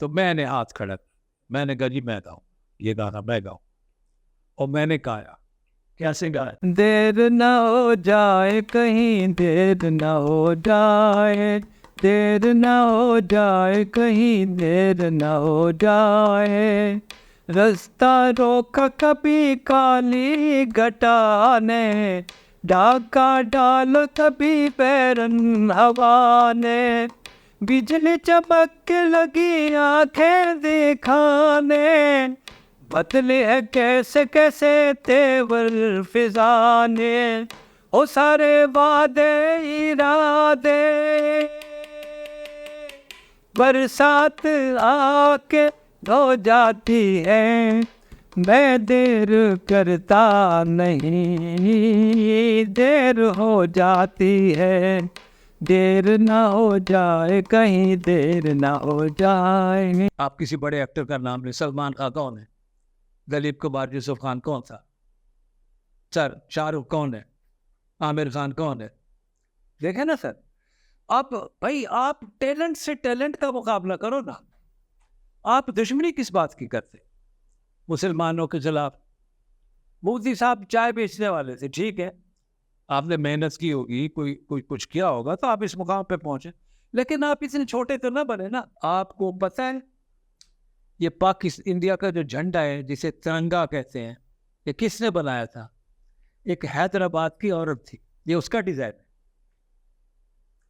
تو میں نے ہاتھ کھڑا کیا، میں نے کہا جی میں گاؤں یہ گانا میں گاؤں، اور میں نے گایا. کیسے گایا؟ دیر نہ ہو جائے کہیں دیر نہ ہو جائے، دیر نہ ہو جائے کہیں دیر نہ ہو جائے، رستہ روکا کبھی کالی گھٹا نے، ڈاکہ ڈال کبھی بیرن ہوا نے، بجلی چمک کے لگی آنکھیں دکھانے، بدلے ہے کیسے کیسے تیور فضا نے، او سارے وعدے ارادے، برسات آ کے ہو جاتی ہے، میں دیر کرتا نہیں، دیر ہو جاتی ہے، دیر نہ ہو جائے کہیں دیر نہ ہو جائے. آپ کسی بڑے ایکٹر کا نام لیں، سلمان خان کون ہے؟ دلیپ کمار، یوسف خان کون تھا؟ سر شاہ رخ کون ہے؟ عامر خان کون ہے؟ دیکھیں نا سر، آپ بھائی آپ ٹیلنٹ سے ٹیلنٹ کا مقابلہ کرو نا. آپ دشمنی کس بات کی کرتے مسلمانوں کے خلاف؟ مفتی صاحب چائے بیچنے والے تھے، ٹھیک ہے، آپ نے محنت کی ہوگی، کوئی کچھ کیا ہوگا تو آپ اس مقام پہ پہنچے، لیکن آپ اتنے چھوٹے تو نہ بنے نا. آپ کو پتہ ہے یہ انڈیا کا جو جھنڈا ہے جسے ترنگا کہتے ہیں، یہ کس نے بنایا تھا؟ ایک حیدرآباد کی عورت تھی، یہ اس کا ڈیزائن ہے،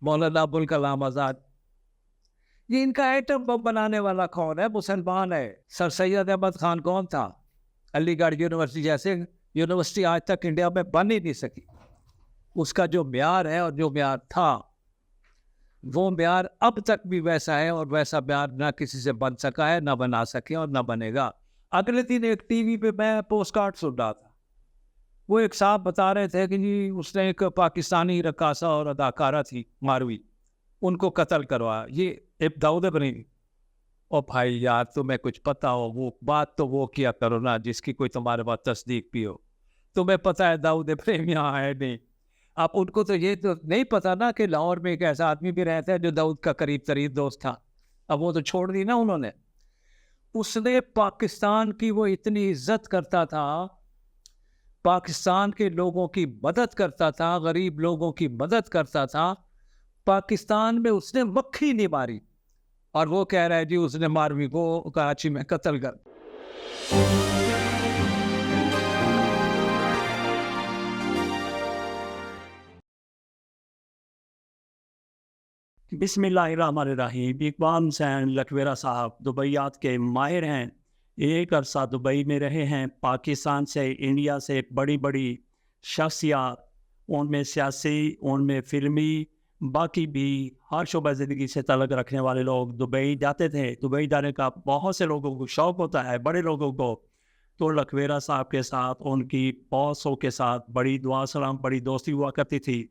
مولانا ابوالکلام آزاد. یہ ان کا ایٹم بم بنانے والا کون ہے؟ مسلمان ہے. سر سید احمد خان کون تھا؟ علی گڑھ یونیورسٹی جیسے یونیورسٹی آج تک انڈیا میں بن ہی نہیں سکی. اس کا جو معیار ہے اور جو معیار تھا وہ معیار اب تک بھی ویسا ہے، اور ویسا معیار نہ کسی سے بن سکا ہے، نہ بنا سکے اور نہ بنے گا. اگلے دن ایک ٹی وی پہ میں پوسٹ کارڈ سن رہا تھا، وہ ایک صاحب بتا رہے تھے کہ جی اس نے ایک پاکستانی رقاصہ اور اداکارہ تھی ماروی، ان کو قتل کروایا. یہ داؤد ابراہیم. اور بھائی یار تمہیں کچھ پتا ہو وہ بات تو وہ کیا کرو نا جس کی کوئی تمہارے پاس تصدیق بھی ہو. تمہیں پتا ہے داؤد ابراہیم یہاں ہے نہیں، آپ ان کو تو یہ تو نہیں پتا نا کہ لاہور میں ایک ایسا آدمی بھی رہتا ہے جو داؤد کا قریب ترین دوست تھا. اب وہ تو چھوڑ دی نا انہوں نے. اس نے پاکستان کی وہ اتنی عزت کرتا تھا، پاکستان کے لوگوں کی مدد کرتا تھا، غریب لوگوں کی مدد کرتا تھا. پاکستان میں اس نے مکھی نہیں ماری، اور وہ کہہ رہا ہے جی اس نے ماروی کو کراچی میں قتل کر. بسم اللہ الرحمن الرحیم. اقبال حسین لکھویرہ صاحب دبیات کے ماہر ہیں، ایک عرصہ دبئی میں رہے ہیں. پاکستان سے، انڈیا سے بڑی بڑی شخصیات، ان میں سیاسی، ان میں فلمی، باقی بھی ہر شعبہ زندگی سے تعلق رکھنے والے لوگ دبئی جاتے تھے. دبئی جانے کا بہت سے لوگوں کو شوق ہوتا ہے، بڑے لوگوں کو. تو لکھویرہ صاحب کے ساتھ، ان کی بہت سو کے ساتھ بڑی دعا سلام، بڑی دوستی ہوا کرتی تھی.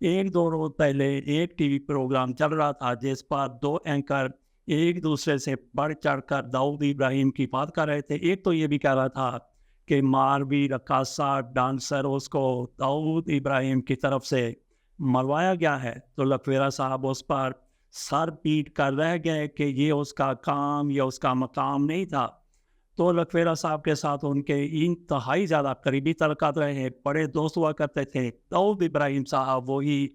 ایک دو روز پہلے ایک ٹی وی پروگرام چل رہا تھا جس پر دو اینکر ایک دوسرے سے بڑھ چڑھ کر داؤد ابراہیم کی بات کر رہے تھے. ایک تو یہ بھی کہہ رہا تھا کہ ماروی رقاصہ ڈانسر اس کو داؤد ابراہیم کی طرف سے مروایا گیا ہے. تو لکھویرہ صاحب اس پر سر پیٹ کر رہ گئے کہ یہ اس کا کام یا اس کا مقام نہیں تھا. تو لکھویرہ صاحب کے ساتھ ان کے انتہائی زیادہ قریبی تعلقات رہے ہیں، بڑے دوست ہوا کرتے تھے. داؤد ابراہیم صاحب وہی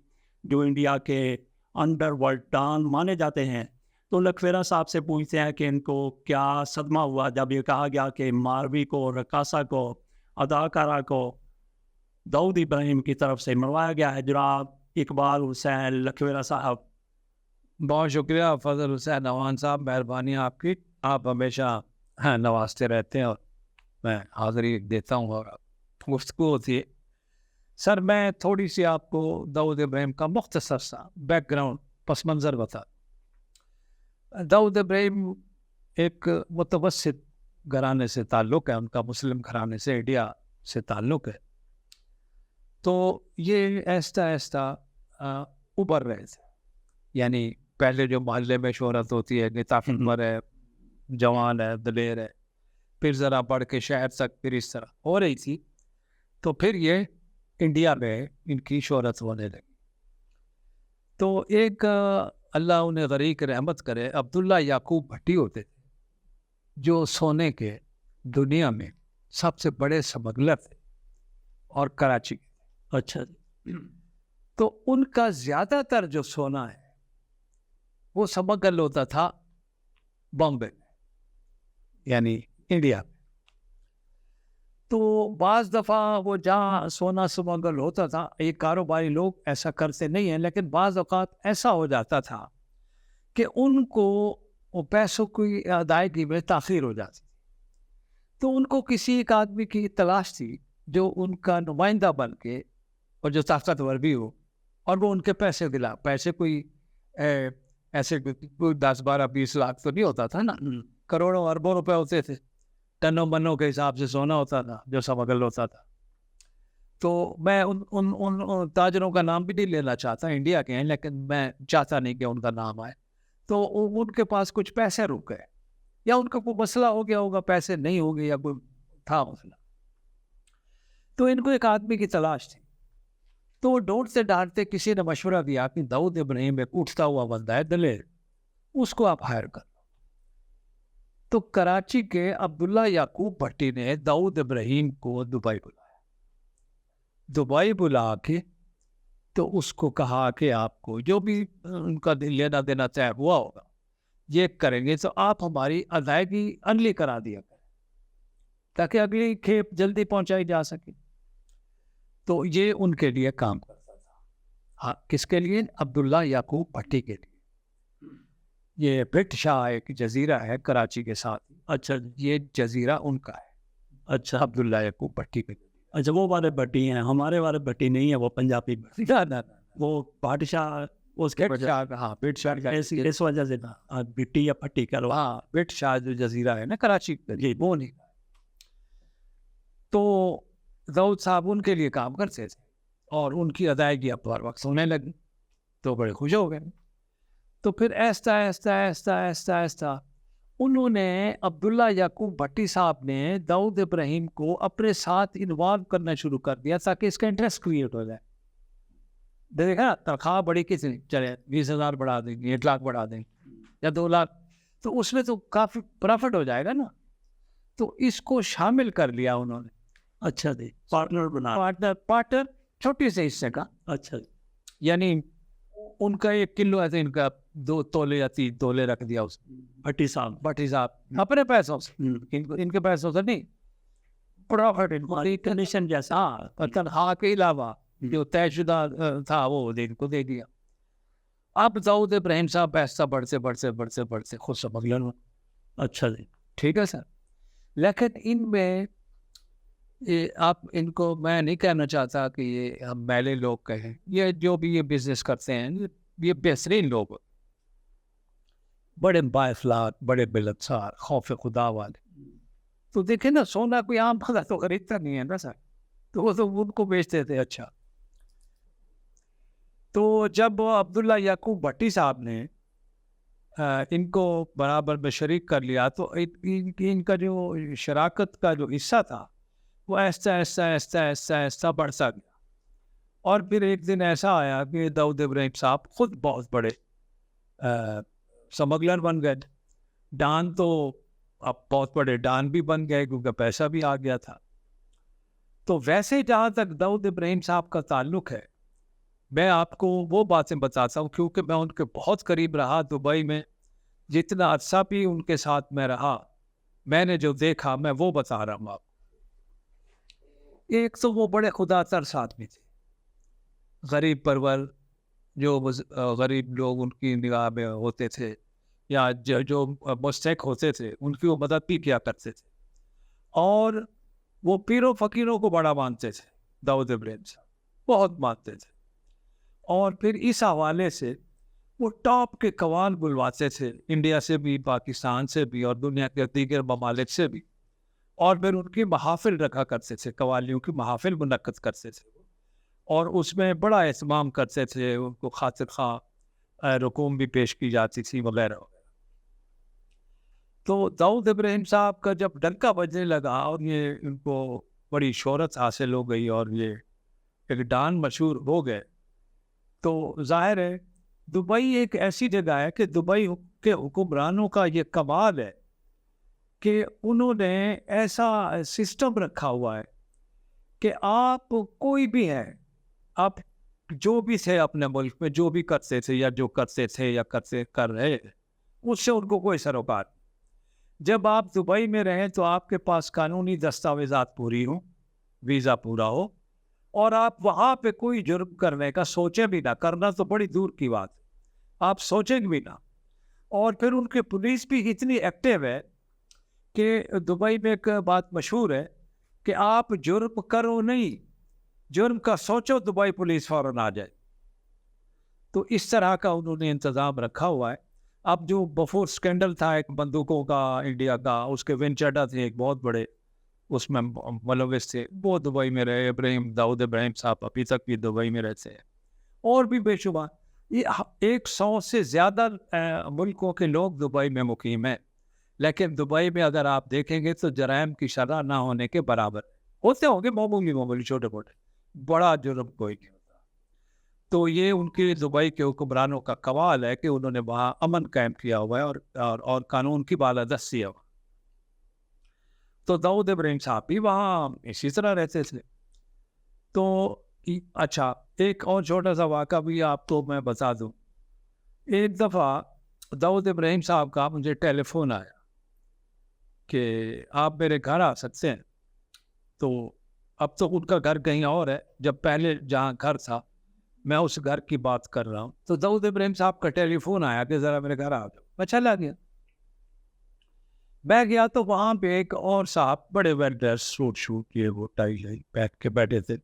جو انڈیا کے انڈر ورلڈ ڈان مانے جاتے ہیں. تو لکھویرہ صاحب سے پوچھتے ہیں کہ ان کو کیا صدمہ ہوا جب یہ کہا گیا کہ ماروی کو، رقاصہ کو، اداکارہ کو داؤد ابراہیم کی طرف سے مروایا گیا ہے. جناب اقبال حسین لکھویرہ صاحب. بہت شکریہ فضل حسین نوان صاحب، مہربانی آپ کی. آپ ہمیشہ نوازتے رہتے ہیں اور میں حاضری دیتا ہوں اور گفتگو ہوتی ہے. سر میں تھوڑی سی آپ کو داؤد ابراہیم کا مختصر سا بیک گراؤنڈ پس منظر بتا. داؤد ابراہیم ایک متوسط گھرانے سے تعلق ہے، ان کا مسلم گھرانے سے، انڈیا سے تعلق ہے. تو یہ آہستہ آہستہ ابھر رہے تھے. یعنی پہلے جو محلے میں شہرت ہوتی ہے کہ طاقتور ہے، جوان ہے، دلیر ہے، پھر ذرا بڑھ کے شہر تک پھر اس طرح ہو رہی تھی. تو پھر یہ انڈیا میں ان کی شہرت ہونے لگی. تو ایک اللہ انہیں غریق رحمت کرے، عبداللہ یعقوب بھٹی ہوتے تھے جو سونے کے دنیا میں سب سے بڑے سمگلر تھے اور کراچی کے۔ اچھا جی، تو ان کا زیادہ تر جو سونا ہے وہ سمگل ہوتا تھا بامبے میں، یعنی انڈیا میں۔ تو بعض دفعہ وہ جہاں سونا سمگل ہوتا تھا، یہ کاروباری لوگ ایسا کرتے نہیں ہیں، لیکن بعض اوقات ایسا ہو جاتا تھا کہ ان کو وہ پیسوں کی ادائیگی میں تاخیر ہو جاتی تھی، تو ان کو کسی ایک آدمی کی تلاش تھی جو ان کا نمائندہ بن کے اور جو طاقتور بھی ہو، اور وہ ان کے پیسے دلا۔ پیسے کوئی ایسے کوئی 10-12-20 لاکھ تو نہیں ہوتا تھا نا، کروڑوں اربوں روپے ہوتے تھے، ٹنوں منوں کے حساب سے سونا ہوتا تھا جو سمگل ہوتا تھا۔ تو میں ان تاجروں کا نام بھی نہیں لینا چاہتا، انڈیا کے ہیں، لیکن میں چاہتا نہیں کہ ان کا نام آئے۔ تو ان کے پاس کچھ پیسے رک گئے، یا ان کا کوئی مسئلہ ہو گیا ہوگا، پیسے نہیں ہو گئے، یا کوئی تھا مسئلہ۔ تو ان کو ایک آدمی کی تلاش تھی، تو وہ ڈھونڈتے ڈھانڈتے کسی نے مشورہ دیا کہ داؤد ابراہیم ایک اٹھتا ہوا بندہ ہے دلیر، اس کو آپ ہائر کر لو۔ تو کراچی کے عبداللہ یعقوب بھٹی نے داؤد ابراہیم کو دبئی بلایا، دبئی بلا کے تو اس کو کہا کہ آپ کو جو بھی ان کا لینا دینا طے ہوا ہوگا یہ کریں گے، تو آپ ہماری ادائیگی ارلی کرا دیا کریں تاکہ اگلی کھیپ جلدی پہنچائی جا سکے۔ تو یہ ان کے لیے کام کرتا تھا۔ ہاں، کس کے لیے؟ عبداللہ یعقوب بھٹی کے لیے۔ یہ بھٹ شاہ ایک جزیرہ ہے کراچی کے ساتھ، اچھا یہ جزیرہ ان کا ہے، اچھا عبداللہ یعقوب بھٹی کے لیے۔ اچھا، وہ والے بھٹی ہیں، ہمارے والے بھٹی نہیں ہے، وہ پنجابی بھٹی، نہ وہ بادشاہ اس کے بھٹ شاہ، ہاں بھٹ شاہ کا، اس وجہ سے بھٹی یا پٹی کرو۔ ہاں بھٹ شاہ جو جزیرہ ہے نا کراچی کا، جی، وہ نہیں۔ تو داؤد صاحب ان کے لیے کام کرتے تھے اور ان کی ادائیگی اب ہر وقت ہونے لگی، تو بڑے خوش ہو گئے۔ تو پھر ایستا ایستا ایستا ایستا ایستا انہوں نے، عبداللہ یعقوب بھٹی صاحب نے داؤد ابراہیم کو اپنے ساتھ انوالو کرنا شروع کر دیا تاکہ اس کا انٹرسٹ کریٹ ہو جائے۔ دیکھا تنخواہ بڑی کتنی، چلے 20,000 بڑھا دیں گے، 1 لاکھ بڑھا دیں گے یا 2 لاکھ، تو اس میں تو کافی پرافٹ ہو جائے گا نا۔ تو اس کو شامل کر لیا انہوں نے، اچھا جی، پارٹنر بنا۔ پارٹنر چھوٹی سے حصے کا، اچھا جی، یعنی ان کا 1 کلو ہے تو ان کا 2 تولے یا 3 تولے رکھ دیا اس بھٹی صاحب۔ بھٹی صاحب اپنے پیسوں سے، ان کے پیسوں سے نہیں، پروفٹ کمیشن جیسا۔ ہاں، تنخواہ کے علاوہ جو طے شدہ تھا وہ ان کو دے دیا۔ اب داؤد ابراہیم صاحب ایسا بڑھتے بڑھتے بڑھتے بڑھتے خود سمگلر ہوئے۔ اچھا جی، ٹھیک ہے سر، لیکن ان میں آپ ان کو میں نہیں کہنا چاہتا کہ یہ ہم میلے لوگ کہیں، یہ جو بھی یہ بزنس کرتے ہیں یہ بہترین لوگ، بڑے بااخلاق، بڑے ملنسار، خوف خدا والے۔ تو دیکھیں نا، سونا کوئی عام بندہ تو خریدتا نہیں ہے نا سر، تو وہ تو ان کو بیچتے تھے۔ اچھا، تو جب عبداللہ یعقوب بھٹی صاحب نے ان کو برابر میں شریک کر لیا تو ان کا جو شراکت کا جو حصہ تھا وہ ایسا ایسا ایسا ایسا ایسا بڑھتا گیا، اور پھر ایک دن ایسا آیا کہ داؤد ابراہیم صاحب خود بہت بڑے سمگلر بن گئے، ڈان تو اب بہت بڑے ڈان بھی بن گئے کیونکہ پیسہ بھی آ گیا تھا۔ تو ویسے جہاں تک داؤد ابراہیم صاحب کا تعلق ہے، میں آپ کو وہ باتیں بتاتا ہوں کیونکہ میں ان کے بہت قریب رہا دبئی میں، جتنا عرصہ بھی ان کے ساتھ میں رہا، میں نے جو دیکھا میں وہ بتا رہا ہوں آپ کو۔ ایک تو وہ بڑے خدا ترس آدمی تھے، غریب پرور، جو غریب لوگ ان کی نگاہ میں ہوتے تھے یا جو مستحق ہوتے تھے ان کی وہ مدد بھی کیا کرتے تھے، اور وہ پیروں فقیروں کو بڑا مانتے تھے۔ داؤد ابراہیم صاحب بہت مانتے تھے، اور پھر اس حوالے سے وہ ٹاپ کے قوال بلواتے تھے، انڈیا سے بھی، پاکستان سے بھی، اور دنیا کے دیگر ممالک سے بھی، اور پھر ان کی محافل رکھا کرتے تھے، قوالیوں کی محافل منعقد کرتے تھے، اور اس میں بڑا اہتمام کرتے تھے، ان کو خاطر خواہ رقوم بھی پیش کی جاتی تھی وغیرہ وغیرہ۔ تو داؤد ابراہیم صاحب کا جب ڈنکا بجنے لگا اور یہ ان کو بڑی شہرت حاصل ہو گئی اور یہ ایک ڈان مشہور ہو گئے، تو ظاہر ہے دبئی ایک ایسی جگہ ہے کہ دبئی کے حکمرانوں کا یہ کمال ہے کہ انہوں نے ایسا سسٹم رکھا ہوا ہے کہ آپ کوئی بھی ہیں، آپ جو بھی تھے اپنے ملک میں، جو بھی کرتے تھے یا جو کرتے تھے یا کر رہے، اس سے ان کو کوئی سروکار نہیں۔ جب آپ دبئی میں رہیں تو آپ کے پاس قانونی دستاویزات پوری ہوں، ویزا پورا ہو، اور آپ وہاں پہ کوئی جرم کرنے کا سوچیں بھی نہ، کرنا تو بڑی دور کی بات ہے، آپ سوچیں بھی نہ۔ اور پھر ان کی پولیس بھی اتنی ایکٹیو ہے کہ دبئی میں ایک بات مشہور ہے کہ آپ جرم کرو نہیں، جرم کا سوچو، دبئی پولیس فوراً آ جائے۔ تو اس طرح کا انہوں نے انتظام رکھا ہوا ہے۔ اب جو بفور سکینڈل تھا ایک بندوقوں کا انڈیا کا، اس کے ونچڈا تھے ایک بہت بڑے، اس میں ملوث تھے، وہ دبئی میں رہے۔ داؤد ابراہیم صاحب ابھی تک بھی دبئی میں رہتے ہیں، اور بھی بے شمار، یہ 100 سے زیادہ ملکوں کے لوگ دبئی میں مقیم ہیں۔ لیکن دبئی میں اگر آپ دیکھیں گے تو جرائم کی شرح نہ ہونے کے برابر ہوتے ہوں گے، معمولی چھوٹے موٹے، بڑا جرم کوئی نہیں ہوتا۔ تو یہ ان کی دبئی کے حکمرانوں کا کمال ہے کہ انہوں نے وہاں امن قائم کیا ہوا ہے اور قانون کی بالادستی ہے۔ تو داؤد ابراہیم صاحب بھی وہاں اسی طرح رہتے تھے۔ تو اچھا، ایک اور چھوٹا سا واقعہ بھی آپ کو میں بتا دوں۔ ایک دفعہ داؤد ابراہیم صاحب کا مجھے ٹیلی فون آیا کہ آپ میرے گھر آ سکتے ہیں۔ تو اب تو ان کا گھر کہیں اور ہے، جب پہلے جہاں گھر تھا میں اس گھر کی بات کر رہا ہوں، تو داؤد ابراہیم صاحب کا ٹیلی فون آیا کہ ذرا میرے گھر آ جاؤ۔ میں چلا گیا، میں گیا تو وہاں پہ ایک اور صاحب بڑے ویل ڈریس، سوٹ کیے، وہ ٹائی لائی پہن کے بیٹھے تھے۔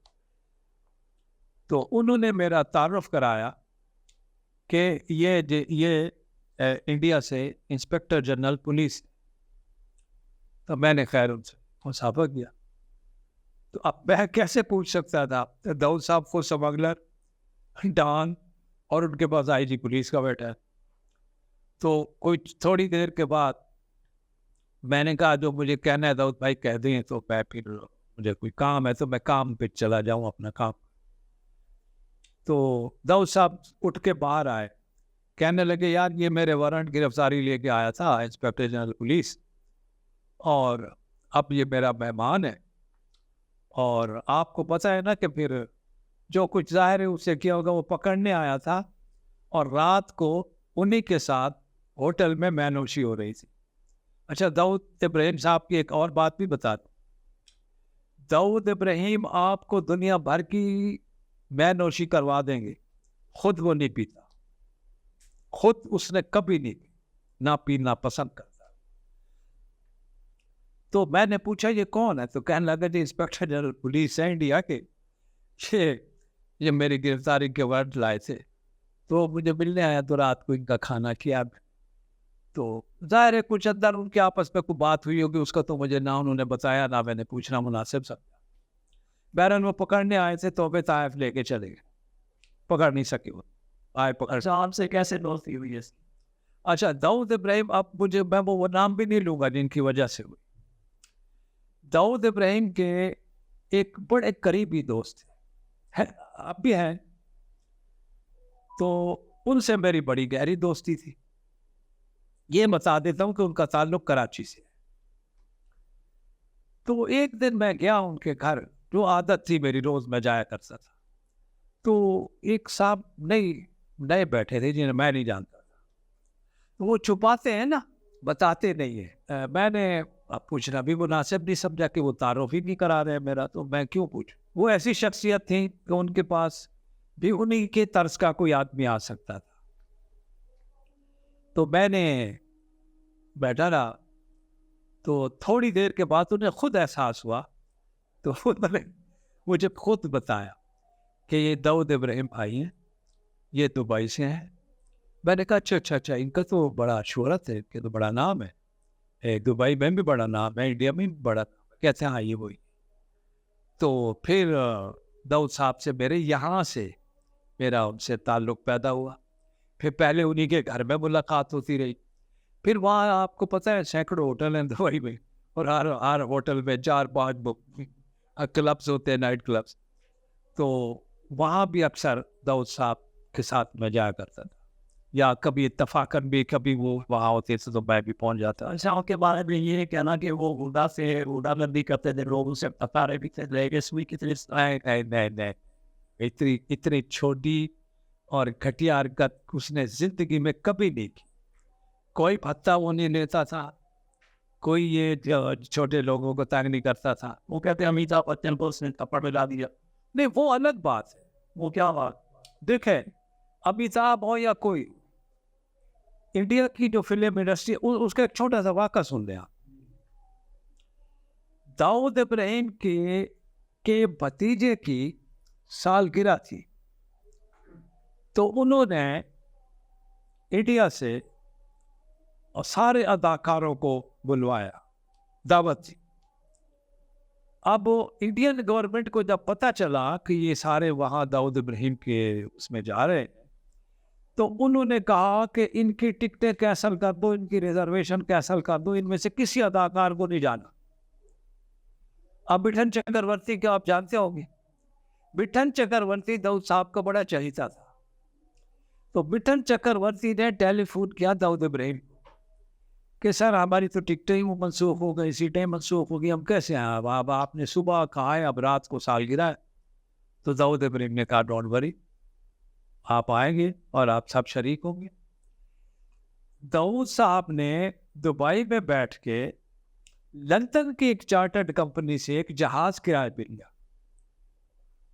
تو انہوں نے میرا تعارف کرایا کہ یہ انڈیا سے انسپیکٹر جنرل پولیس۔ تو میں نے خیر ان سے مسافہ کیا۔ تو اب میں کیسے پوچھ سکتا تھا؟ داؤد صاحب کو سمگلر، ڈان، اور ان کے پاس آئی جی پولیس کا بیٹا ہے۔ تو کوئی تھوڑی دیر کے بعد میں نے کہا جو مجھے کہنا ہے داؤد بھائی کہہ دیں، تو میں پھر مجھے کوئی کام ہے تو میں کام پہ چلا جاؤں اپنا کام۔ تو داؤد صاحب اٹھ کے باہر آئے، کہنے لگے یار یہ میرے وارنٹ گرفتاری لے کے آیا تھا انسپیکٹر جنرل پولیس، اور اب یہ میرا مہمان ہے، اور آپ کو پتہ ہے نا کہ پھر جو کچھ ظاہر ہے اس سے کیا ہوگا، وہ پکڑنے آیا تھا، اور رات کو انہی کے ساتھ ہوٹل میں مینوشی ہو رہی تھی۔ اچھا، داؤد ابراہیم صاحب کی ایک اور بات بھی بتا دوں۔ داؤد ابراہیم آپ کو دنیا بھر کی مینوشی کروا دیں گے، خود وہ نہیں پیتا، خود اس نے کبھی نہیں پی، نہ پینا پسند کرتا۔ تو میں نے پوچھا یہ کون ہے؟ تو کہنے لگا جی انسپیکٹر جنرل پولیس ہے انڈیا کے، یہ میری گرفتاری کے وارنٹ لائے تھے، تو مجھے ملنے آیا، تو رات کو ان کا کھانا کیا۔ تو ظاہر ہے کچھ اندر ان کے آپس میں کوئی بات ہوئی ہوگی، اس کا تو مجھے نہ انہوں نے بتایا نہ میں نے پوچھنا مناسب سمجھا۔ بہرحال وہ پکڑنے آئے تھے، توبہ طائف لے کے چلے گئے، پکڑ نہیں سکے وہ، آئے پکڑ۔ آپ سے کیسے دوستی ہوئی ہے؟ اچھا، داؤد ابراہیم، اب مجھے میں وہ نام بھی نہیں لوں گا جن کی وجہ سے ہوئی۔ داؤد ابراہیم کے ایک بڑے قریبی دوست ہیں، اب بھی ہیں، تو ان سے میری بڑی گہری دوستی تھی۔ یہ بتا دیتا ہوں کہ ان کا تعلق کراچی سے ہے۔ تو ایک دن میں گیا ان کے گھر، جو عادت تھی میری، روز میں جایا کرتا تھا۔ تو ایک صاحب نئے بیٹھے تھے جنہیں میں نہیں جانتا تھا، تو وہ چھپاتے ہیں نا، بتاتے نہیں ہیں۔ میں نے اب پوچھنا بھی مناسب نہیں سمجھا کہ وہ تعارف ہی نہیں کرا رہے میرا، تو میں کیوں پوچھوں۔ وہ ایسی شخصیت تھی کہ ان کے پاس بھی انہی کے طرز کا کوئی آدمی آ سکتا تھا۔ تو میں نے بیٹھا رہا، تو تھوڑی دیر کے بعد انہیں خود احساس ہوا، تو انہوں نے مجھے خود بتایا کہ یہ داؤد ابراہیم بھائی ہیں، یہ دبئی سے ہیں۔ میں نے کہا اچھا، ان کا تو بڑا شہرت ہے، ان کے تو بڑا نام ہے، دبئی میں بھی بڑا نام ہے، انڈیا میں بھی بڑا نام ہے۔ کہتے ہیں ہاں یہ وہی۔ تو پھر داؤد صاحب سے یہاں سے میرا ان سے تعلق پیدا ہوا۔ پھر پہلے انہی کے گھر میں ملاقات ہوتی رہی، پھر وہاں آپ کو پتہ ہے سینکڑوں ہوٹل ہیں دبئی میں، اور ہر ہوٹل میں 4-5 کلبس ہوتے ہیں، نائٹ کلبس۔ تو وہاں بھی اکثر داؤد صاحب کے ساتھ میں جایا کرتا تھا۔ یا کبھی اتفاقاً بھی کبھی وہ وہاں ہوتے تھے تو میں بھی پہنچ جاتا. شاہ کے بارے میں یہ کہنا کہ وہ ہدا سے ہدا گردی کرتے تھے, لوگوں سے پتارے بھی تھے, لیگس بھی کتنے نہیں, اتنی چھوٹی اور گھٹیا حرکت اس نے زندگی میں کبھی نہیں کی. کوئی بھتہ وہ نہیں لیتا تھا, کوئی یہ چھوٹے لوگوں کو تنگ نہیں کرتا تھا. وہ کہتے ہیں امیتابھ بچن کو اس نے تھپڑ ملا دیا. نہیں, وہ الگ بات ہے. وہ کیا بات؟ دیکھیں, امیتابھ ہو یا کوئی, انڈیا کی جو فلم انڈسٹری, اس کا ایک چھوٹا سا واقعہ سن لیں آپ. داؤد ابراہیم کے بھتیجے کی سالگرہ تھی, تو انہوں نے انڈیا سے سارے اداکاروں کو بلوایا, دعوت دی. اب انڈین گورنمنٹ کو جب پتہ چلا کہ یہ سارے وہاں داؤد ابراہیم کے اس میں جا رہے ہیں, تو انہوں نے کہا کہ ان کی ٹکٹیں کینسل کر دو, ان کی ریزرویشن کینسل کر دو, ان میں سے کسی اداکار کو نہیں جانا. اب بٹھن چکرورتی کو آپ جانتے ہوں گے. بٹھن چکرورتی داؤد صاحب کا بڑا چہیتا تھا. تو بٹھن چکرورتی نے ٹیلی فون کیا داؤد ابراہیم کہ سر ہماری تو ٹکٹیں ہی منسوخ ہو گئی, سیٹیں منسوخ ہو گئی, ہم کیسے آئیں؟ اب آپ نے صبح کہا ہے اب رات کو سالگرہ ہے. تو داؤد ابراہیم نے کہا ڈونٹ وری, آپ آئیں گے اور آپ سب شریک ہوں گے. داؤد صاحب نے دبئی میں بیٹھ کے لندن کی ایک چارٹرڈ کمپنی سے ایک جہاز کرائے پہ لیا,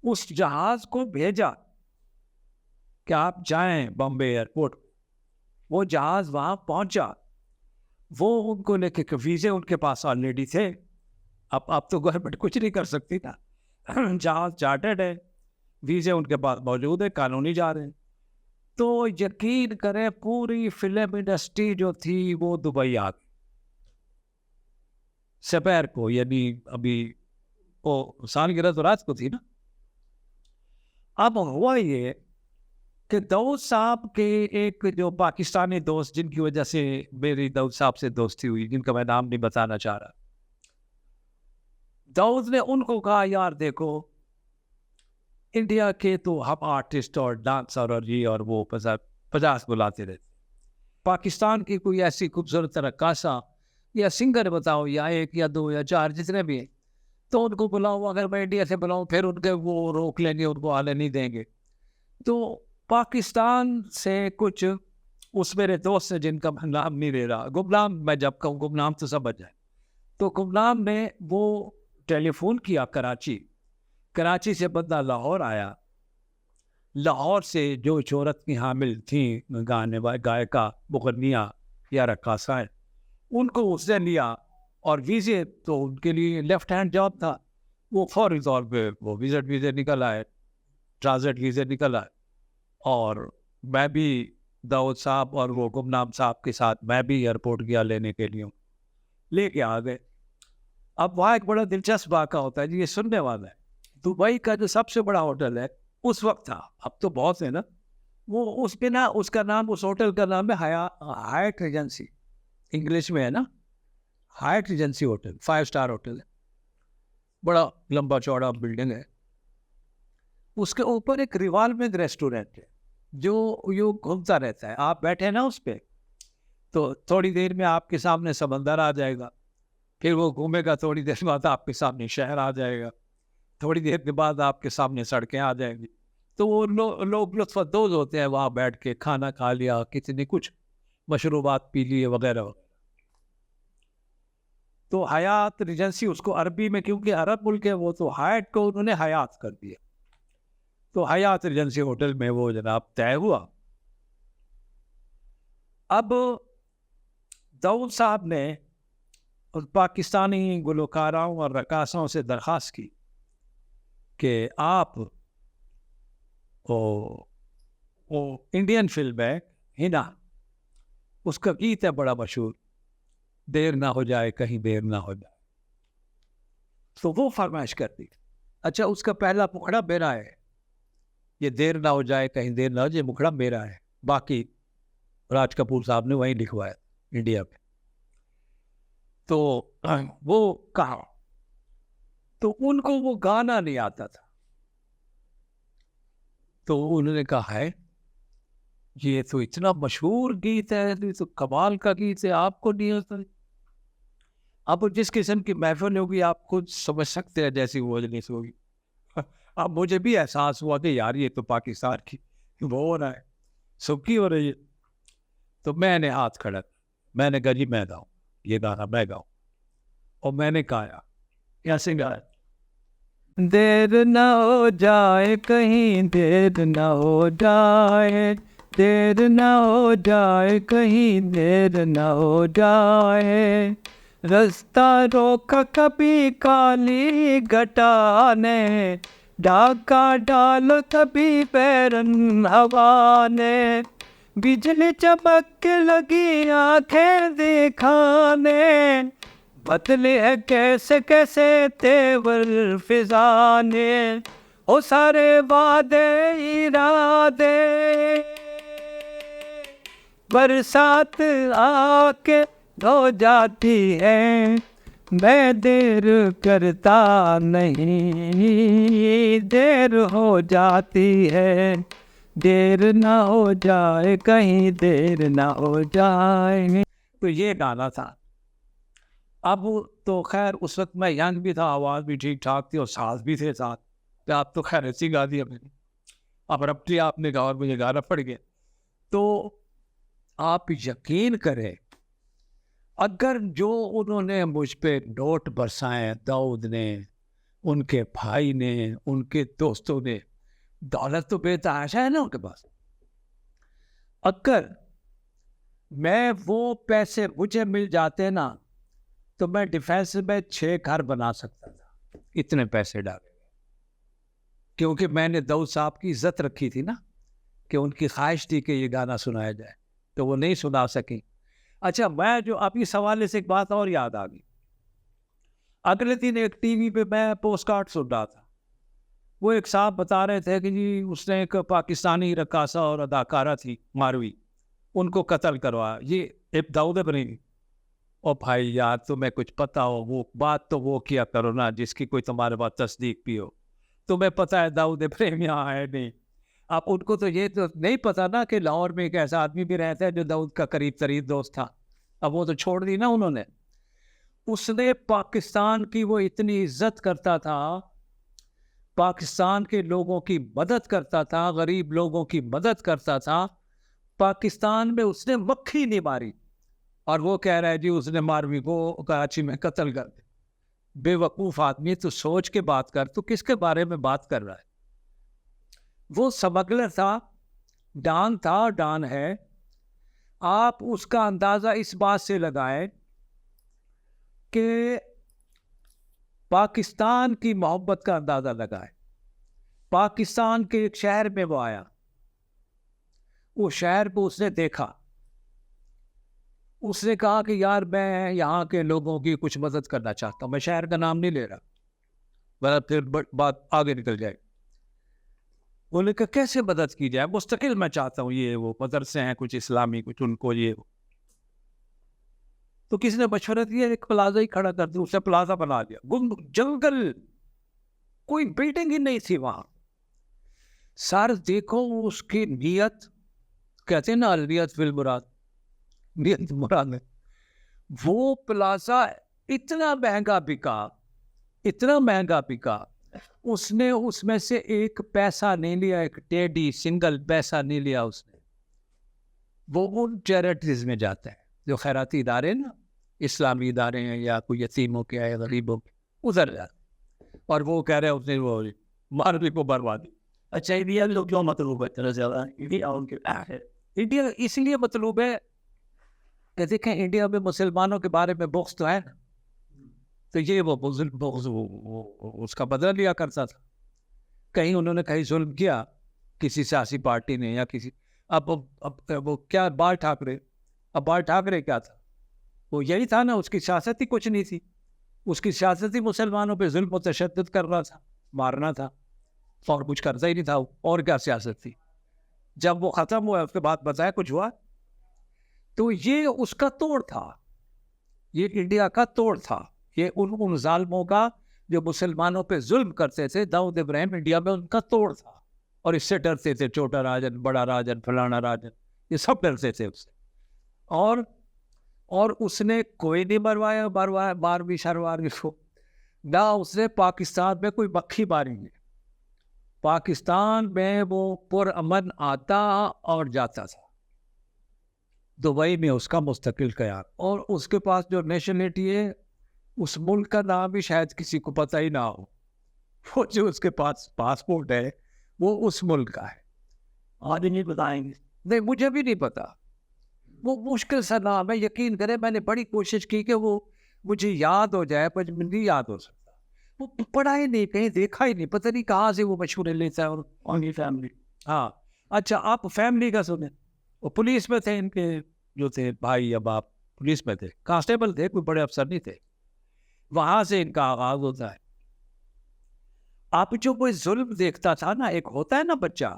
اس جہاز کو بھیجا کہ آپ جائیں بمبے ایئرپورٹ. وہ جہاز وہاں پہنچا, وہ ان کو لے کے ویزے ان کے پاس آلریڈی تھے. اب تو گورنمنٹ کچھ نہیں کر سکتی نا, جہاز چارٹرڈ ہے, ویزے ان کے پاس موجود ہے, قانونی جا رہے ہیں. تو یقین کریں پوری فلم انڈسٹری جو تھی وہ دبئی آ گئی سپیر کو, یعنی ابھی وہ سالگرہ تو رات کو تھی نا. اب ہوا یہ کہ داؤد صاحب کے ایک جو پاکستانی دوست, جن کی وجہ سے میری داؤد صاحب سے دوستی ہوئی, جن کا میں نام نہیں بتانا چاہ رہا, داؤد نے ان کو کہا یار دیکھو انڈیا کے تو ہم آرٹسٹ اور ڈانسر اور یہ اور وہ 50 بلاتے رہتے, پاکستان کی کوئی ایسی خوبصورت رقاصہ یا سنگر بتاؤ, یا 1 یا 2 یا 4 جتنے بھی ہیں, تو ان کو بلاؤ. اگر میں انڈیا سے بلاؤں پھر ان کے وہ روک لیں گے, ان کو آنے نہیں دیں گے. تو پاکستان سے کچھ اس میرے دوست ہیں جن کا میں نام نہیں لے رہا, گمنام, میں جب کہوں گمنام تو سمجھ جائے, تو گمنام نے وہ ٹیلی فون کیا کراچی سے بندہ لاہور آیا. لاہور سے جو شہرت کی حامل تھیں گائکہ مغنیہ یا رقاصہ ہیں, ان کو اس نے لیا, اور ویزے تو ان کے لیے لیفٹ ہینڈ جاب تھا. وہ فوری طور پہ وہ وزٹ ویزے نکل آئے, ٹرانزٹ ویزے نکل آئے, اور میں بھی داؤد صاحب اور وہ گمنام صاحب کے ساتھ میں بھی ایئرپورٹ گیا لینے کے لیے, لے کے آ گئے. اب وہاں ایک بڑا دلچسپ واقعہ ہوتا ہے جی, یہ سننے والا ہے. دبئی کا جو سب سے بڑا ہوٹل ہے اس وقت تھا, اب تو بہت ہے نا, وہ اس پہ نا, اس کا نام, اس ہوٹل کا نام ہے ہائٹ ریجنسی, انگلش میں ہے نا, height regency hotel, 5 star hotel ہے, بڑا لمبا چوڑا بلڈنگ ہے. اس کے اوپر ایک ریوالونگ ریسٹورینٹ ہے جو یوں گھومتا رہتا ہے. آپ بیٹھے نا اس پہ, تو تھوڑی دیر میں آپ کے سامنے سمندر آ جائے گا, پھر وہ گھومے گا, تھوڑی دیر بعد آپ کے سامنے شہر آ جائے گا, تھوڑی دیر کے بعد آپ کے سامنے سڑکیں آ جائیں گی. تو وہ لوگ لطف اندوز ہوتے ہیں وہاں بیٹھ کے, کھانا کھا لیا, کتنی کچھ مشروبات پی لیے وغیرہ وغیرہ. تو حیات ریجنسی, اس کو عربی میں کیونکہ عرب ملک ہے وہ, تو ہائٹ کو انہوں نے حیات کر دیا. تو حیات ریجنسی ہوٹل میں وہ جناب طے ہوا. اب داؤد صاحب نے پاکستانی گلوکاراؤں اور رقاصوں سے درخواست کی کہ آپ انڈین فلم ہے ہنا, اس کا گیت ہے بڑا مشہور, دیر نہ ہو جائے کہیں دیر نہ ہو جائے, تو وہ فرمائش کر دی. اچھا, اس کا پہلا مکھڑا میرا ہے, یہ دیر نہ ہو جائے کہیں دیر نہ ہو جائے مکھڑا میرا ہے, باقی راج کپور صاحب نے وہیں لکھوایا انڈیا میں. تو وہ کہا, تو ان کو وہ گانا نہیں آتا تھا, تو انہوں نے کہا ہے یہ تو اتنا مشہور گیت ہے، یہ تو کمال کا گیت ہے، آپ کو نہیں ہوتا؟ اب جس قسم کی محفل ہوگی آپ خود سمجھ سکتے ہیں جیسی وہ مجلس ہوگی. اب مجھے بھی احساس ہوا کہ یار یہ تو پاکستان کی وہ ہو رہا ہے، سب کی ہو رہی ہے. تو میں نے ہاتھ کھڑا، میں نے کہا جی میں گاؤں یہ گانا، میں گاؤں. اور میں نے کہا کیسے گایا؟ دیر نہ ہو جائے کہیں، دیر نہ ہو جائے، دیر نہ ہو جائے کہیں، دیر نہ ہو جائے، رستہ روکا کبھی کالی گھٹا نے، ڈاکہ ڈالو کبھی بیرن ہوا نے، بجلی چمک کے لگی آنکھیں دکھانے، بدلے ہے کیسے کیسے تیور فضا نے، او سارے وعدے ارادے، برسات آ کے دھو جاتی ہے، میں دیر کرتا نہیں، دیر ہو جاتی ہے، دیر نہ ہو جائے کہیں، دیر نہ ہو جائے. تو یہ گانا تھا. اب تو خیر اس وقت میں ینگ بھی تھا، آواز بھی ٹھیک ٹھاک تھی اور ساز بھی تھے ساتھ. کہ آپ تو خیر ایسی گا دیا میں نے، اب رپٹی آپ نے کہا اور مجھے گانا پڑ گیا. تو آپ یقین کریں، اگر جو انہوں نے مجھ پہ نوٹ برسائے داؤد نے، ان کے بھائی نے، ان کے دوستوں نے، دولت تو بے تحاشا ہے نا ان کے پاس، اگر میں وہ پیسے مجھے مل جاتے نا تو میں ڈیفینس میں 6 گھر بنا سکتا تھا. اتنے پیسے ڈالے، کیونکہ میں نے داؤد صاحب کی عزت رکھی تھی نا، کہ ان کی خواہش تھی کہ یہ گانا سنایا جائے، تو وہ نہیں سنا سکیں. اچھا، میں جو اب اس حوالے سے ایک بات اور یاد آ گئی. اگلے دن ایک ٹی وی پہ میں پوسٹ کارڈ سن رہا تھا، وہ ایک صاحب بتا رہے تھے کہ جی اس نے ایک پاکستانی رقاصہ اور اداکارہ تھی ماروی، ان کو قتل کروایا. یہ ایک داؤد ابراہیمی. اور بھائی یار تمہیں کچھ پتا ہو، وہ بات تو وہ کیا کرو نا جس کی کوئی تمہارے پاس تصدیق بھی ہو. تمہیں پتا ہے داؤد ابراہیم یہاں ہے نہیں. اب ان کو تو یہ تو نہیں پتا نا کہ لاہور میں ایک ایسا آدمی بھی رہتا ہے جو داؤد کا قریب ترین دوست تھا. اب وہ تو چھوڑ دی نا انہوں نے. اس نے پاکستان کی وہ اتنی عزت کرتا تھا، پاکستان کے لوگوں کی مدد کرتا تھا، غریب لوگوں کی مدد کرتا تھا. پاکستان میں اس نے مکھی نہیں ماری، اور وہ کہہ رہا ہے جی اس نے ماروی کو کراچی میں قتل کر دیا. بے وقوف آدمی، تو سوچ کے بات کر، تو کس کے بارے میں بات کر رہا ہے؟ وہ سمگلر تھا، ڈان تھا، ڈان ہے. آپ اس کا اندازہ اس بات سے لگائیں کہ پاکستان کی محبت کا اندازہ لگائیں. پاکستان کے ایک شہر میں وہ آیا، وہ شہر کو اس نے دیکھا، اس نے کہا کہ یار میں یہاں کے لوگوں کی کچھ مدد کرنا چاہتا ہوں. میں شہر کا نام نہیں لے رہا ورنہ پھر بات آگے نکل جائے. انہوں نے کہا کیسے مدد کی جائے؟ مستقل میں چاہتا ہوں، یہ وہ مدرسے ہیں کچھ اسلامی، کچھ ان کو یہ وہ. تو کسی نے مشورہ دیا ایک پلازا ہی کھڑا کر دیا. اس نے پلازا بنا دیا، جنگل، کوئی بلڈنگ ہی نہیں تھی وہاں. سر دیکھو اس کی نیت، کہتے ہیں نا النیت بالمراد، نیت مراد ہے. وہ پلازا اتنا مہنگا بکا، اتنا مہنگا بکا، اس نے اس میں سے ایک پیسہ نہیں لیا، ایک ٹیڈی سنگل پیسہ نہیں لیا اس نے. وہ ان چیریٹیز میں جاتا ہے جو خیراتی ادارے نا، اسلامی ادارے ہیں یا کوئی یتیموں کے یا غریبوں کے، ادھر جاتے. اور وہ کہہ رہے ہیں اس نے وہ ماروی کو بربادی. اچھا انڈیا لوگ کیوں مطلوب ہے اتنا زیادہ؟ انڈیا اس لیے مطلوب ہے کہ دیکھیں انڈیا میں مسلمانوں کے بارے میں بغض تو ہے نا، تو یہ وہ بغض اس کا بدلہ لیا کرتا تھا. کہیں انہوں نے کہیں ظلم کیا کسی سیاسی پارٹی نے یا کسی، اب وہ کیا بال ٹھاکرے، اب بال ٹھاکرے کیا تھا؟ وہ یہی تھا نا، اس کی سیاست ہی کچھ نہیں تھی. اس کی سیاست ہی مسلمانوں پہ ظلم و تشدد کر رہا تھا، مارنا تھا، اور کچھ کرتا ہی نہیں تھا. اور کیا سیاست تھی؟ جب وہ ختم ہوا اس کے بعد بتایا کچھ ہوا. تو یہ اس کا توڑ تھا، یہ انڈیا کا توڑ تھا، یہ ان ظالموں کا جو مسلمانوں پہ ظلم کرتے تھے. داؤد ابراہیم انڈیا میں ان کا توڑ تھا، اور اس سے ڈرتے تھے چھوٹا راجن، بڑا راجن، فلانا راجن. یہ سب ڈرتے تھے اس سے. اور اس نے کوئی نہیں مروایا 12ویں شروار کو نہ اس نے پاکستان میں کوئی مکھی ماری نہیں. پاکستان میں وہ پرامن آتا اور جاتا تھا. دبئی میں اس کا مستقل قیام, اور اس کے پاس جو نیشنلٹی ہے اس ملک کا نام بھی شاید کسی کو پتہ ہی نہ ہو. وہ جو اس کے پاس پاسپورٹ ہے وہ اس ملک کا ہے. آج نہیں بتائیں گے. نہیں, مجھے بھی نہیں پتا. وہ مشکل سا نام ہے, یقین کریں میں نے بڑی کوشش کی کہ وہ مجھے یاد ہو جائے, پر نہیں یاد ہو سکتا. وہ پڑھا ہی نہیں, کہیں دیکھا ہی نہیں, پتہ نہیں کہاں سے وہ مشہور لیتا ہے. اور اونلی فیملی. ہاں اچھا, آپ فیملی کا سنیں. وہ پولیس میں تھے, ان کے جو تھے بھائی یا باپ پولیس میں تھے, کانسٹیبل تھے, کوئی بڑے افسر نہیں تھے. وہاں سے ان کا آغاز ہوتا ہے. آپ جو کوئی ظلم دیکھتا تھا نا, ایک ہوتا ہے نا بچہ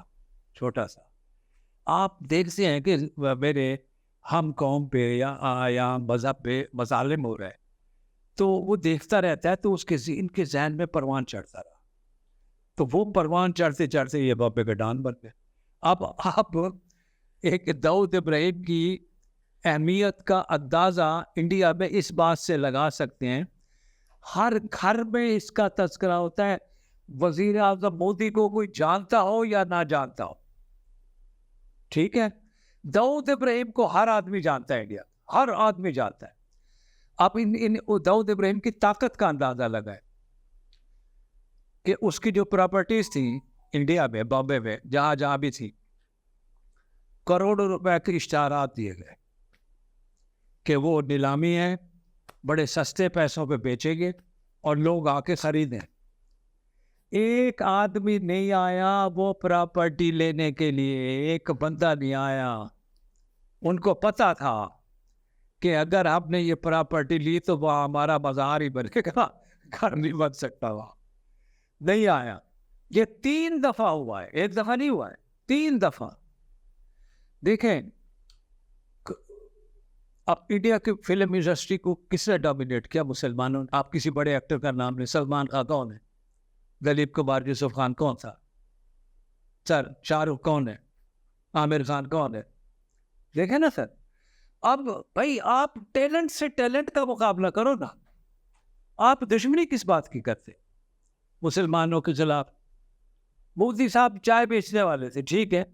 چھوٹا سا, آپ دیکھتے ہیں کہ میرے ہم قوم پہ یا مذہب پہ مظالم ہو رہا ہے, تو وہ دیکھتا رہتا ہے, تو اس کے ان کے ذہن میں پروان چڑھتا رہا. تو وہ پروان چڑھتے چڑھتے یہ بابے کا ڈان بن گئے. اب آپ ایک داؤد ابراہیم کی اہمیت کا اندازہ انڈیا میں اس بات سے لگا سکتے ہیں, ہر گھر میں اس کا تذکرہ ہوتا ہے. وزیر اعظم مودی کو کوئی جانتا ہو یا نہ جانتا ہو, ٹھیک ہے, داؤد ابراہیم کو ہر آدمی جانتا ہے, انڈیا ہر آدمی جانتا ہے. آپ ان داؤد ابراہیم کی طاقت کا اندازہ لگائیں کہ اس کی جو پراپرٹیز تھیں انڈیا میں, بامبے میں, جہاں جہاں بھی تھی, کروڑوں روپے کے اشتہارات دیے گئے کہ وہ نیلامی ہے, بڑے سستے پیسوں پہ بیچیں گے اور لوگ آ کے خریدیں. ایک آدمی نہیں آیا وہ پراپرٹی لینے کے لیے, ایک بندہ نہیں آیا. ان کو پتا تھا کہ اگر ہم نے یہ پراپرٹی لی تو وہ ہمارا بازار ہی بنے گا, گھر نہیں بن سکتا. وہاں نہیں آیا. یہ 3 دفعہ ہوا ہے, ایک دفعہ نہیں ہوا ہے, 3 دفعہ. دیکھیں اب انڈیا کی فلم انڈسٹری کو کس نے ڈومینیٹ کیا؟ مسلمانوں نے. آپ کسی بڑے ایکٹر کا نام لیں, سلمان خان کون ہے؟ دلیپ کمار یوسف خان کون تھا؟ سر شاہ رخ کون ہے؟ عامر خان کون ہے؟ دیکھیں نا سر. اب بھائی آپ ٹیلنٹ سے ٹیلنٹ کا مقابلہ کرو نا. آپ دشمنی کس بات کی کرتے مسلمانوں کے خلاف؟ مودی صاحب چائے بیچنے والے تھے, ٹھیک ہے,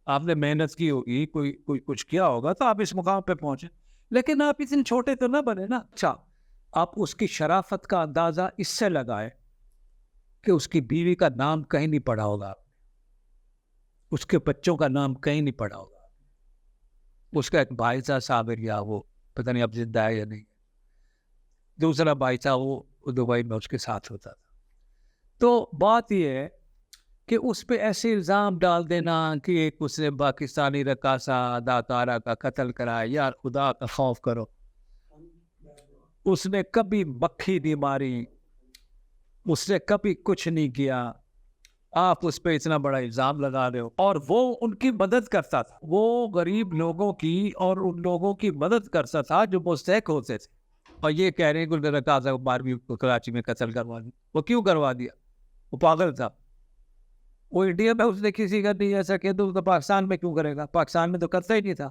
آپ نے محنت کی ہوگی, کوئی کچھ کیا ہوگا تو آپ اس مقام پہ پہنچے, لیکن آپ اتنے چھوٹے تو نہ بنے نا. اچھا, آپ اس کی شرافت کا اندازہ اس سے لگائے کہ اس کی بیوی کا نام کہیں نہیں پڑھا ہوگا, اس کے بچوں کا نام کہیں نہیں پڑھا ہوگا. اس کا ایک بھائی تھا صابر, یا وہ پتہ نہیں اب زندہ ہے یا نہیں. دوسرا بھائی تھا وہ دبئی میں اس کے ساتھ ہوتا تھا. تو بات یہ ہے کہ اس پہ ایسے الزام ڈال دینا کہ ایک اس نے پاکستانی رقاصہ اداکارہ کا قتل کرا. یار خدا کا خوف کرو, اس نے کبھی مکھی نہیں ماری, اس نے کبھی کچھ نہیں کیا. آپ اس پہ اتنا بڑا الزام لگا رہے ہو. اور وہ ان کی مدد کرتا تھا, وہ غریب لوگوں کی اور ان لوگوں کی مدد کرتا تھا جو مستحق ہوتے تھے. اور یہ کہہ رہے ہیں کہ رقاصہ کو 12ویں کو کراچی میں قتل کروا دیا. وہ کیوں کروا دیا؟ وہ پاگل تھا. وہ انڈیا میں اس نے کسی کا نہیں ایسا کیا, تو پاکستان میں کیوں کرے گا؟ پاکستان میں تو کرتا ہی نہیں تھا.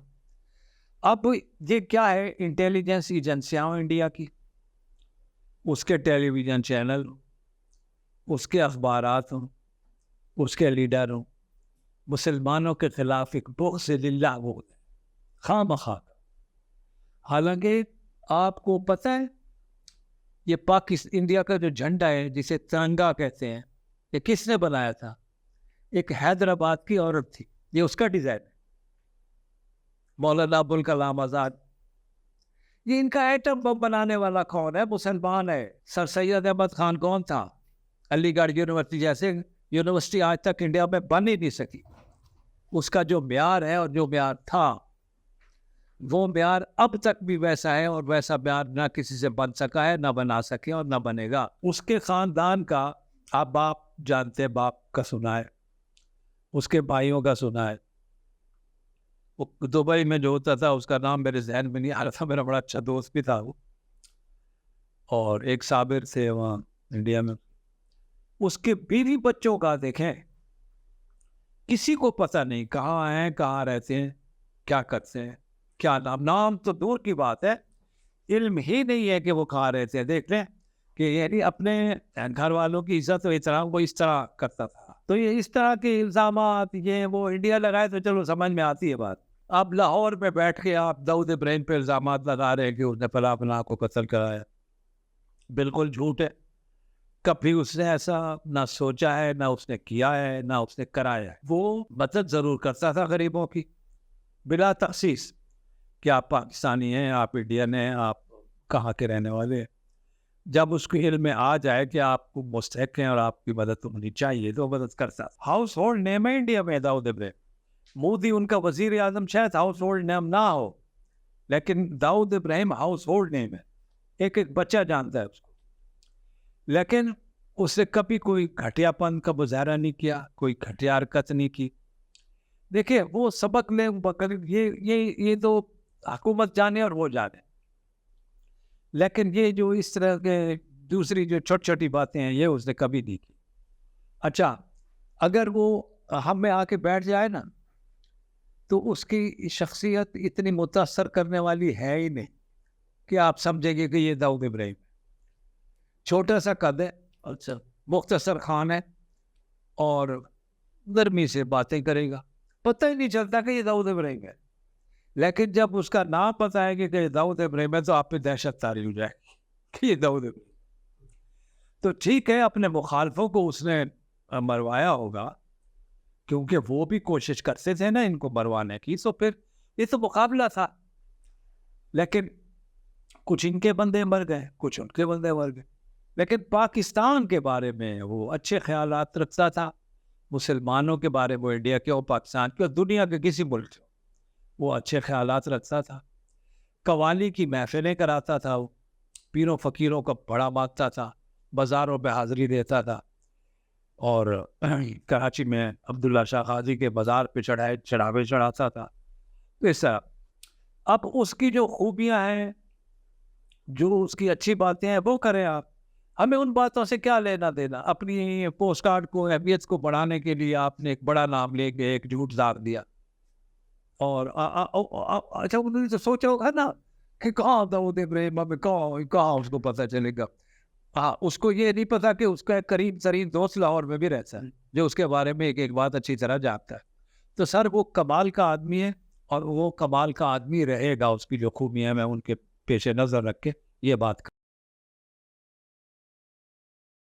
اب یہ کیا ہے؟ انٹیلیجنس ایجنسیاں انڈیا کی, اس کے ٹیلی ویژن چینل, اس کے اخبارات ہوں, اس کے لیڈر ہوں, مسلمانوں کے خلاف ایک بغض للہ وہ خواہ مخواہ. حالانکہ آپ کو پتہ ہے یہ انڈیا کا جو جھنڈا ہے جسے ترنگا کہتے ہیں, یہ کس نے بنایا تھا؟ ایک حیدرآباد کی عورت تھی, یہ اس کا ڈیزائن ہے, مولانا ابوالکلام آزاد. یہ ان کا ایٹم بم بنانے والا کون ہے؟ مسلمان ہے. سر سید احمد خان کون تھا؟ علی گڑھ یونیورسٹی جیسے یونیورسٹی آج تک انڈیا میں بن ہی نہیں سکی. اس کا جو معیار ہے اور جو معیار تھا وہ معیار اب تک بھی ویسا ہے, اور ویسا معیار نہ کسی سے بن سکا ہے, نہ بنا سکے اور نہ بنے گا. اس کے خاندان کا آپ باپ جانتے, باپ کا سنا ہے, اس کے بھائیوں کا سنا ہے. وہ دبئی میں جو ہوتا تھا اس کا نام میرے ذہن میں نہیں آ رہا تھا, میرا بڑا اچھا دوست بھی تھا وہ, اور ایک صابر تھے وہاں انڈیا میں. اس کے بیوی بچوں کا دیکھیں, کسی کو پتہ نہیں کہاں ہیں, کہاں رہتے ہیں. کیا کرتے ہیں, کیا نام تو دور کی بات ہے, علم ہی نہیں ہے کہ وہ کہاں رہتے ہیں. دیکھ لیں کہ یعنی اپنے گھر والوں کی عزت و احترام کو اس طرح کرتا تھا. تو یہ اس طرح کے الزامات یہ وہ انڈیا لگائے تو چلو سمجھ میں آتی ہے بات. اب لاہور میں بیٹھ کے آپ داؤد ابراہیم پہ الزامات لگا رہے ہیں کہ اس نے فلاں فلاں کو قتل کرایا. بالکل جھوٹ ہے. کبھی اس نے ایسا نہ سوچا ہے, نہ اس نے کیا ہے, نہ اس نے کرایا ہے. وہ مدد ضرور کرتا تھا غریبوں کی بلا تخصیص کہ آپ پاکستانی ہیں, آپ انڈین ہیں, آپ کہاں کے رہنے والے ہیں. جب اس کو علم میں آ جائے کہ آپ کو مستحق ہیں اور آپ کی مدد ہونی چاہیے تو مدد کرتا. ہاؤس ہولڈ نیم ہے انڈیا میں داؤد ابراہیم. مودی ان کا وزیر اعظم شاید ہاؤس ہولڈ نیم نہ ہو, لیکن داؤد ابراہیم ہاؤس ہولڈ نیم ہے. ایک ایک بچہ جانتا ہے اس کو. لیکن اس نے کبھی کوئی گھٹیا پن کا مظاہرہ نہیں کیا, کوئی گھٹیا حرکت نہیں کی. دیکھیں وہ سبق لیں, یہ تو حکومت جانے اور وہ جانے, لیکن یہ جو اس طرح کے دوسری جو چھوٹی چھوٹی باتیں ہیں یہ اس نے کبھی نہیں کی. اچھا اگر وہ ہم میں آ کے بیٹھ جائے نا تو اس کی شخصیت اتنی متاثر کرنے والی ہے ہی نہیں کہ آپ سمجھیں گے کہ یہ داؤد ابراہیم. چھوٹا سا قد ہے, اچھا مختصر خوان ہے, اور نرمی سے باتیں کرے گا, پتہ ہی نہیں چلتا کہ یہ داؤد ابراہیم ہے. لیکن جب اس کا نام پتہ ہے کہ یہ داؤد ابراہیم ہے تو آپ پہ دہشت طاری ہو جائے کہ یہ داؤد ابراہیم. تو ٹھیک ہے اپنے مخالفوں کو اس نے مروایا ہوگا کیونکہ وہ بھی کوشش کرتے تھے نا ان کو مروانے کی, تو پھر یہ تو مقابلہ تھا. لیکن کچھ ان کے بندے مر گئے, کچھ ان کے بندے مر گئے. لیکن پاکستان کے بارے میں وہ اچھے خیالات رکھتا تھا. مسلمانوں کے بارے میں, انڈیا کے اور پاکستان کے اور دنیا کے کسی ملک سے وہ اچھے خیالات رکھتا تھا. قوالی کی محفلیں کراتا تھا, وہ پیروں فقیروں کا بڑا مانگتا تھا, بازاروں پہ حاضری دیتا تھا, اور کراچی میں عبداللہ شاہ غازی کے بازار پہ چڑھاوے چڑھاتا تھا. تو اس طرح اب اس کی جو خوبیاں ہیں, جو اس کی اچھی باتیں ہیں وہ کریں آپ. ہمیں ان باتوں سے کیا لینا دینا. اپنی پوسٹ کارڈ کو اہمیت کو بڑھانے کے لیے آپ نے ایک بڑا نام لے کے ایک جھوٹ داغ دیا, اور اچھا انہوں نے تو سوچا ہوگا نا کہ کہاں داؤد ابراہیم, ہمیں کہاں اس کو پتہ چلے گا. ہاں اس کو یہ نہیں پتا کہ اس کا ایک قریب ترین دوست لاہور میں بھی رہتا ہے جو اس کے بارے میں ایک ایک بات اچھی طرح جانتا ہے. تو سر وہ کمال کا آدمی ہے اور وہ کمال کا آدمی رہے گا. اس کی جو خوبیاں میں ان کے پیش نظر رکھ کے یہ بات